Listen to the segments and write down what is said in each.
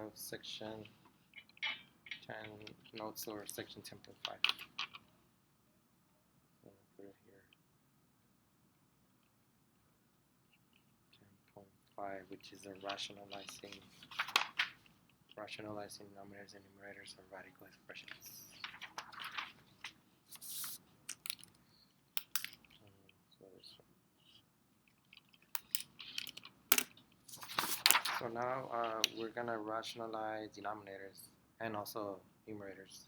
of section 10 notes or section 10.5. So put it here. 10.5, which is a rationalizing denominators and numerators of radical expressions. So now we're gonna rationalize denominators and also numerators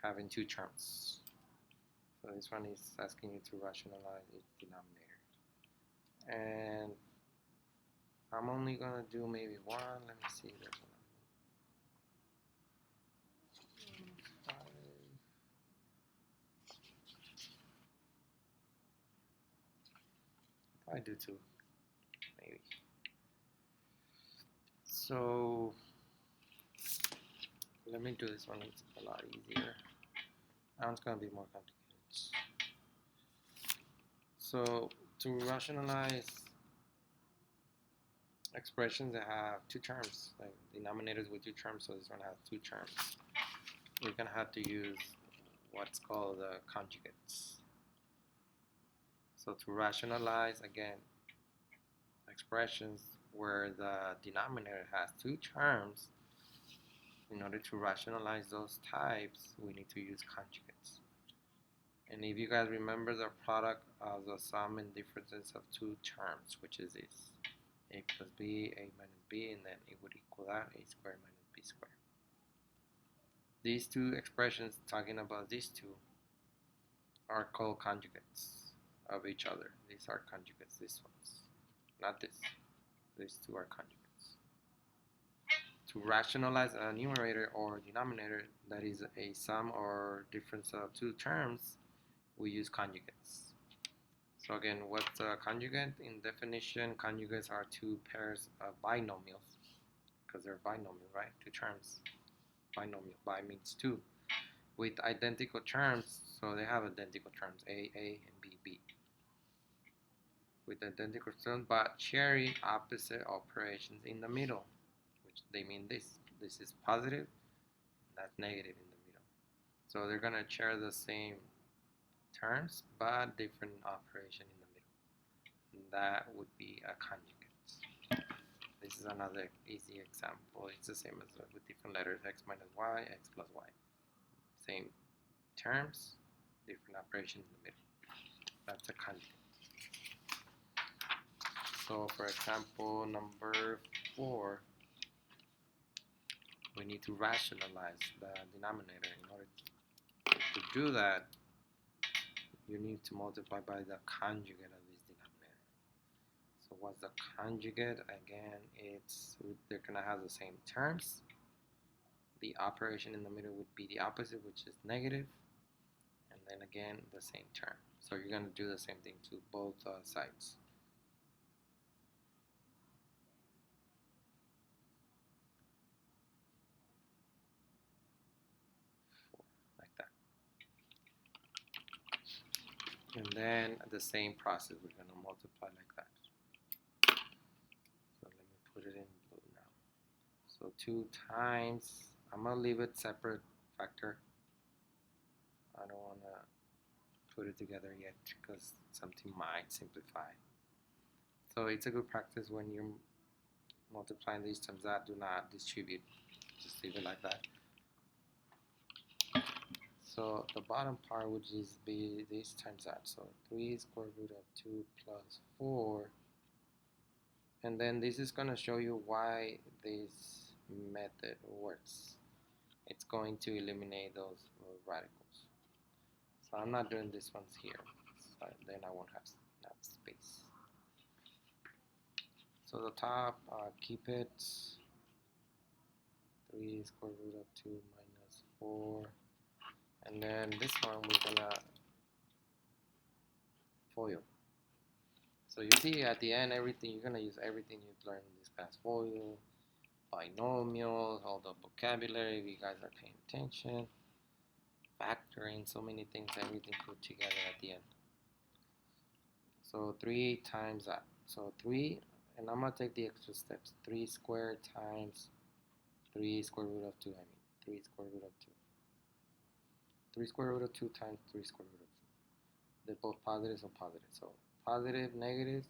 having two terms. So this one is asking you to rationalize its denominator, and I'm only gonna do maybe one. Let me see. There's another. I do two, maybe. So let me do this one. It's a lot easier. That one's gonna be more complicated. So to rationalize expressions that have two terms, like denominators with two terms, so this one has two terms, we're gonna have to use what's called the conjugates. So to rationalize, again, expressions where the denominator has two terms, in order to rationalize those types, we need to use conjugates. And if you guys remember the product of the sum and differences of two terms, which is this, a plus b, a minus b, and then it would equal that, a squared minus b squared. These two expressions talking about these two are called conjugates of each other. These are conjugates, these ones, not this. These two are conjugates. To rationalize a numerator or denominator that is a sum or difference of two terms, we use conjugates. So again, what's a conjugate? In definition, conjugates are two pairs of binomials, because they're binomial, right? Two terms. Binomial, bi means two, with identical terms, so they have identical terms, A, and B, B. With identical terms, but sharing opposite operations in the middle, which they mean this. This is positive, that's negative in the middle. So they're gonna share the same terms, but different operation in the middle. And that would be a conjugate. This is another easy example. It's the same as with different letters, x minus y, x plus y. Same terms, different operation in the middle. That's a conjugate. So for example, number 4, we need to rationalize the denominator. In order to do that, you need to multiply by the conjugate of this denominator. So what's the conjugate? Again, they're gonna have the same terms. The operation in the middle would be the opposite, which is negative, and then again the same term. So you're gonna do the same thing to both sides. Like that. And then the same process, we're gonna multiply like that. So let me put it in blue now. So 2 times, I'm gonna leave it separate factor. I don't wanna put it together yet because something might simplify. So it's a good practice when you're multiplying these terms that do not distribute. Just leave it like that. So the bottom part would just be this times that. So 3 square root of 2 plus 4. And then this is going to show you why this method works. It's going to eliminate those radicals. So I'm not doing this ones here. So then I won't have enough space. So the top, keep it 3 square root of 2 minus 4. And then this one we're gonna FOIL. So you see at the end everything, you're gonna use everything you've learned in this class. FOIL, binomials, all the vocabulary, if you guys are paying attention. Factoring, so many things, everything put together at the end. So 3 times that. So 3, and I'm gonna take the extra steps. 3 squared times 3 square root of 2, I mean 3 square root of 2. 3 square root of 2 times 3 square root of 2. They're both positive, so positive. So positive, negative,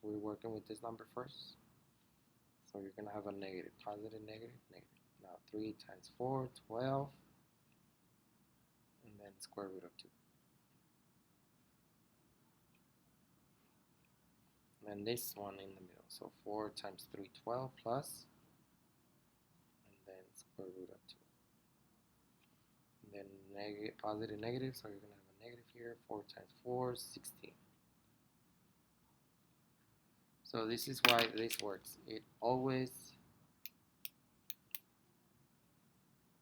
we're working with this number first. So you're going to have a negative, positive, negative, negative. Now 3 times 4, 12, and then square root of 2. And this one in the middle. So 4 times 3, 12 plus, and then square root of 2. And then negative, positive, negative, so you're going to have a negative here. 4 times 4, 16. So this is why this works. It always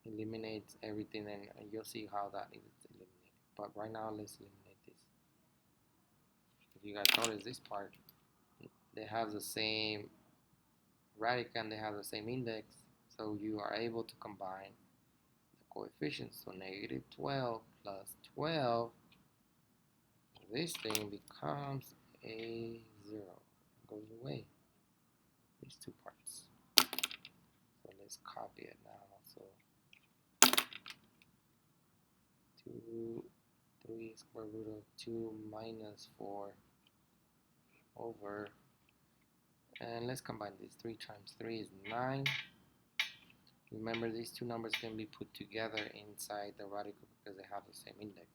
eliminates everything, and you'll see how that is eliminated. But right now, let's eliminate this. If you guys notice this part, they have the same radical and they have the same index, so you are able to combine the coefficients. So negative 12 plus 12, this thing becomes a 0. It goes away, these two parts. So let's copy it now. So 3 square root of 2 minus 4 over, and let's combine these. 3 times 3 is 9. Remember, these two numbers can be put together inside the radical because they have the same index.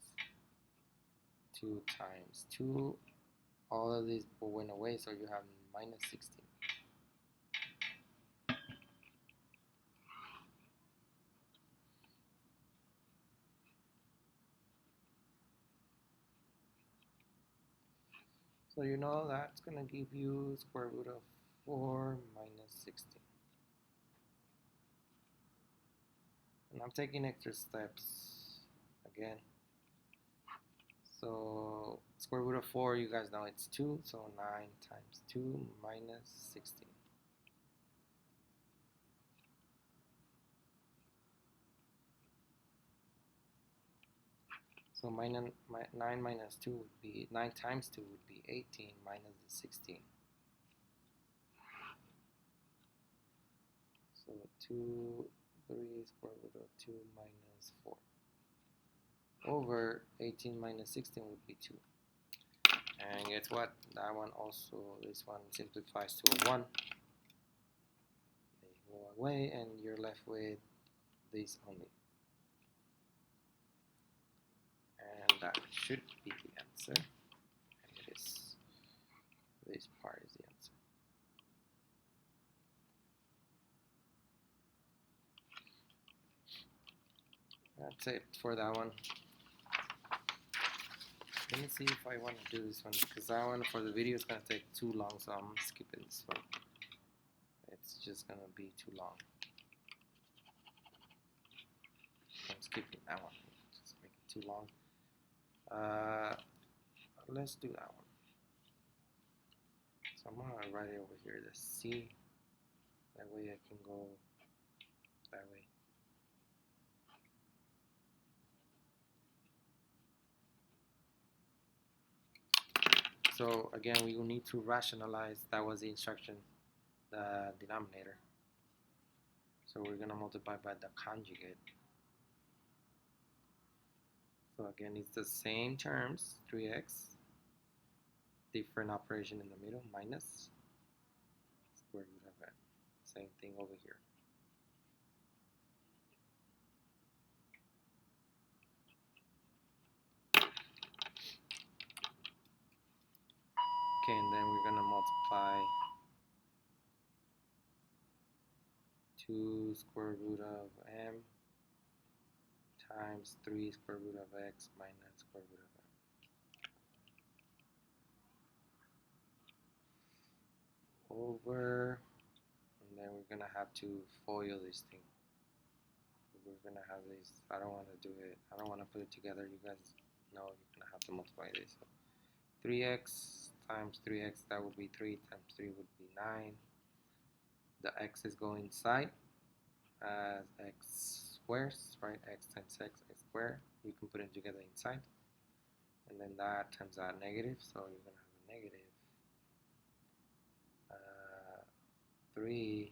2 times 2, all of these went away, so you have minus 16. So you know that's going to give you square root of 4 minus 16. And I'm taking extra steps again. So square root of 4, you guys know it's 2, so 9 times 2 minus 16. So 9 minus 2 would be, 9 times 2 would be 18 minus the 16. So 2, 3 square root of 2 minus 4 over 18 minus 16 would be 2. And guess what? That one also, this one simplifies to a 1. They go away and you're left with this only. And that should be the answer. And it is. This part is the answer. That's it for that one. Let me see if I want to do this one, because that one for the video is going to take too long, so I'm skipping this one. It's just going to be too long. I'm skipping that one. Just make it too long. Let's do that one. So I'm going to write it over here, the C. That way I can go that way. So again, we will need to rationalize. That was the instruction, the denominator. So we're going to multiply by the conjugate. So again, it's the same terms, 3x, different operation in the middle, minus square root of n. Same thing over here. Okay, and then we're going to multiply 2 square root of m times 3 square root of x minus square root of m over, and then we're going to have to FOIL this thing. We're going to have this, I don't want to do it, I don't want to put it together. You guys know you're going to have to multiply this. So 3x times 3x, that would be 3 times 3 would be 9. The x is going inside as x squares, right? X times x, x squared. You can put it together inside. And then that times that negative, so you're going to have a negative 3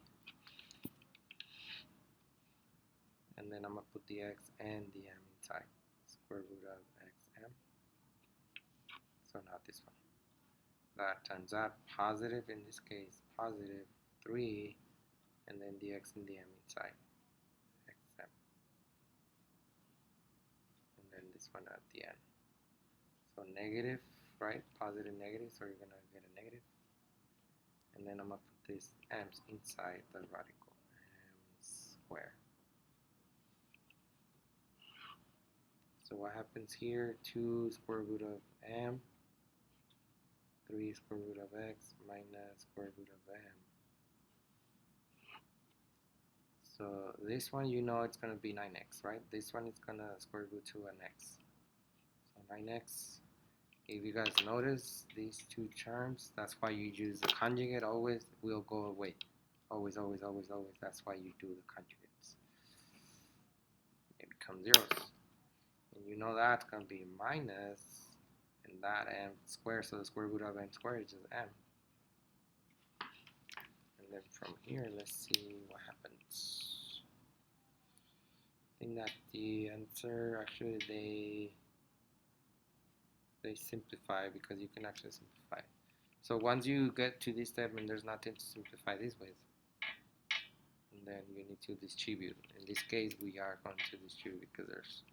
and then I'm going to put the x and the m inside. Square root of xm. So not this one. That turns out positive, in this case, positive 3, and then the x and the m inside, xm. And then this one at the end. So negative, right? Positive, negative, so you're going to get a negative. And then I'm going to put this m's inside the radical, m square. So what happens here? 2 square root of m, 3 square root of x minus square root of m. So this one, you know it's going to be 9x, right? This one is going to square root to an x. So 9x. If you guys notice these two terms, that's why you use the conjugate always, will go away. Always, always, always, always. That's why you do the conjugates. It becomes zeros. And you know that's going to be minus, and that m squared, so the square root of m squared is just m. And then from here, let's see what happens. I think that the answer, actually, they simplify, because you can actually simplify. So once you get to this step and there's nothing to simplify this with, and then you need to distribute. In this case, we are going to distribute because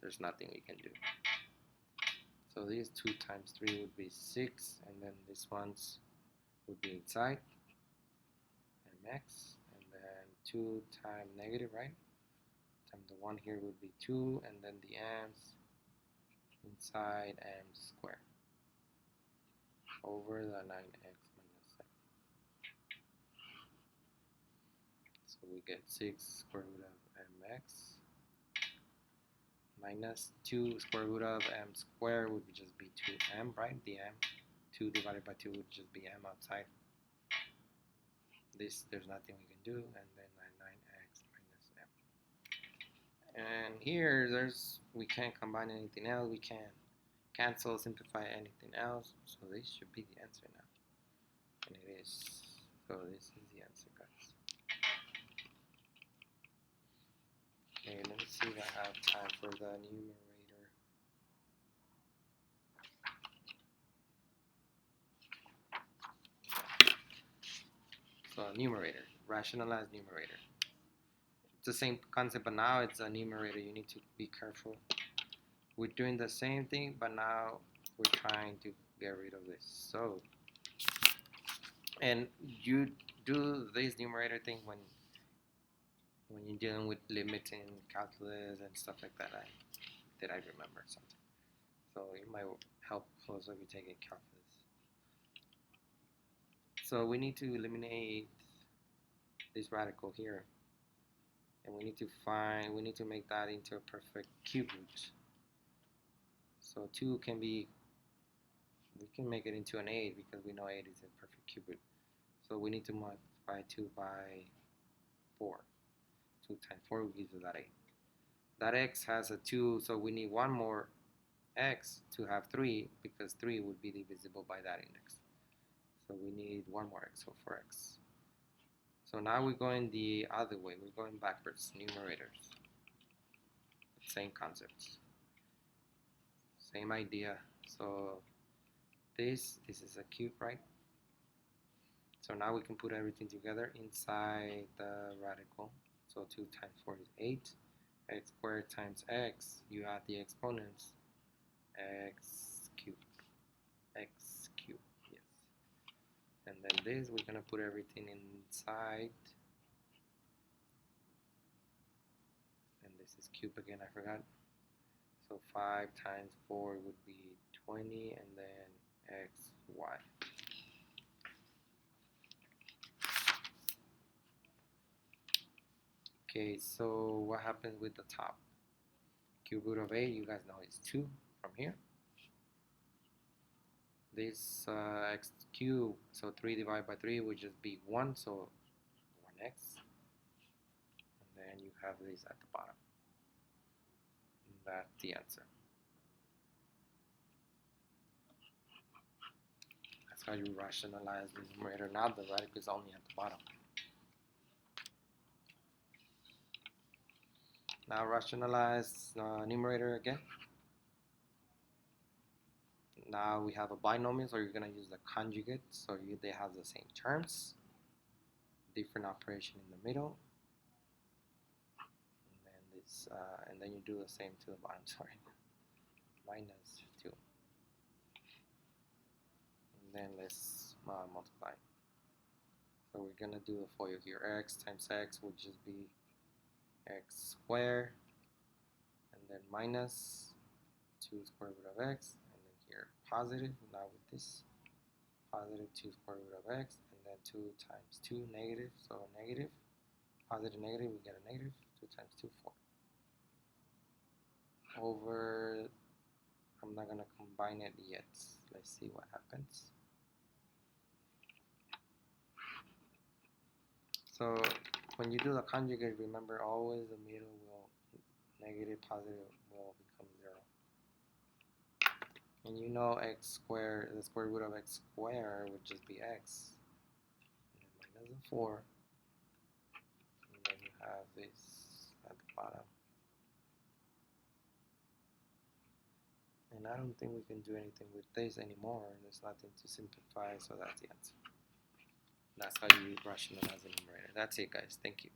there's nothing we can do. So these 2 times 3 would be 6, and then this ones would be inside, mx, and then 2 times negative, right? Times the 1 here would be 2, and then the m's inside m squared over the 9x minus 7. So we get 6 square root of mx minus 2 square root of m squared would just be 2m, right? The m, 2 divided by 2 would just be m outside. This, there's nothing we can do, and then 9x minus m. And here, we can't combine anything else. We can't cancel, simplify anything else. So this should be the answer now. And it is. So this is the answer, guys. Okay, let me see if I have time for the numerator. So numerator, rationalize numerator. It's the same concept, but now it's a numerator. You need to be careful. We're doing the same thing, but now we're trying to get rid of this. So, and you do this numerator thing when you're dealing with limiting calculus and stuff like that. I remember something. So it might help also if you're taking calculus. So we need to eliminate this radical here, and we need to make that into a perfect cube root. So 2 can be, we can make it into an 8 because we know 8 is a perfect cube root. So we need to multiply 2 by 4. 2 times 4 gives us that 8. That x has a 2, so we need one more x to have 3, because 3 would be divisible by that index. So we need one more x, so 4x. So now we're going the other way. We're going backwards, numerators. Same concepts. Same idea. So this is a cube, right? So now we can put everything together inside the radical. So 2 times 4 is 8. X squared times x, you add the exponents. X cubed. X cubed, yes. And then this, we're going to put everything inside. And this is cube again, I forgot. So 5 times 4 would be 20, and then x, y. Okay, so what happens with the top? Cube root of 8, you guys know it's 2 from here. This x cubed, so 3 divided by 3 would just be 1, so 1x. And then you have this at the bottom. And that's the answer. That's how you rationalize the numerator. Now the radical is only at the bottom. Now rationalize numerator again. Now we have a binomial, so you're going to use the conjugate, so they have the same terms, different operation in the middle, and then this, and then you do the same to the bottom. Sorry, minus 2, and then let's multiply. So we're going to do the FOIL here. X times x would just be x squared, and then minus 2 square root of x, and then here positive. Now with this, positive 2 square root of x, and then 2 times 2 negative, so negative, positive negative, we get a negative. 2 times 2, 4. Over, I'm not going to combine it yet. Let's see what happens. So when you do the conjugate, remember always the middle will, negative, positive will become 0. And you know x squared, the square root of x squared would just be x. And then minus a 4. And then you have this at the bottom. And I don't think we can do anything with this anymore. There's nothing to simplify, so that's the answer. That's how you rationalize the numerator. That's it, guys. Thank you.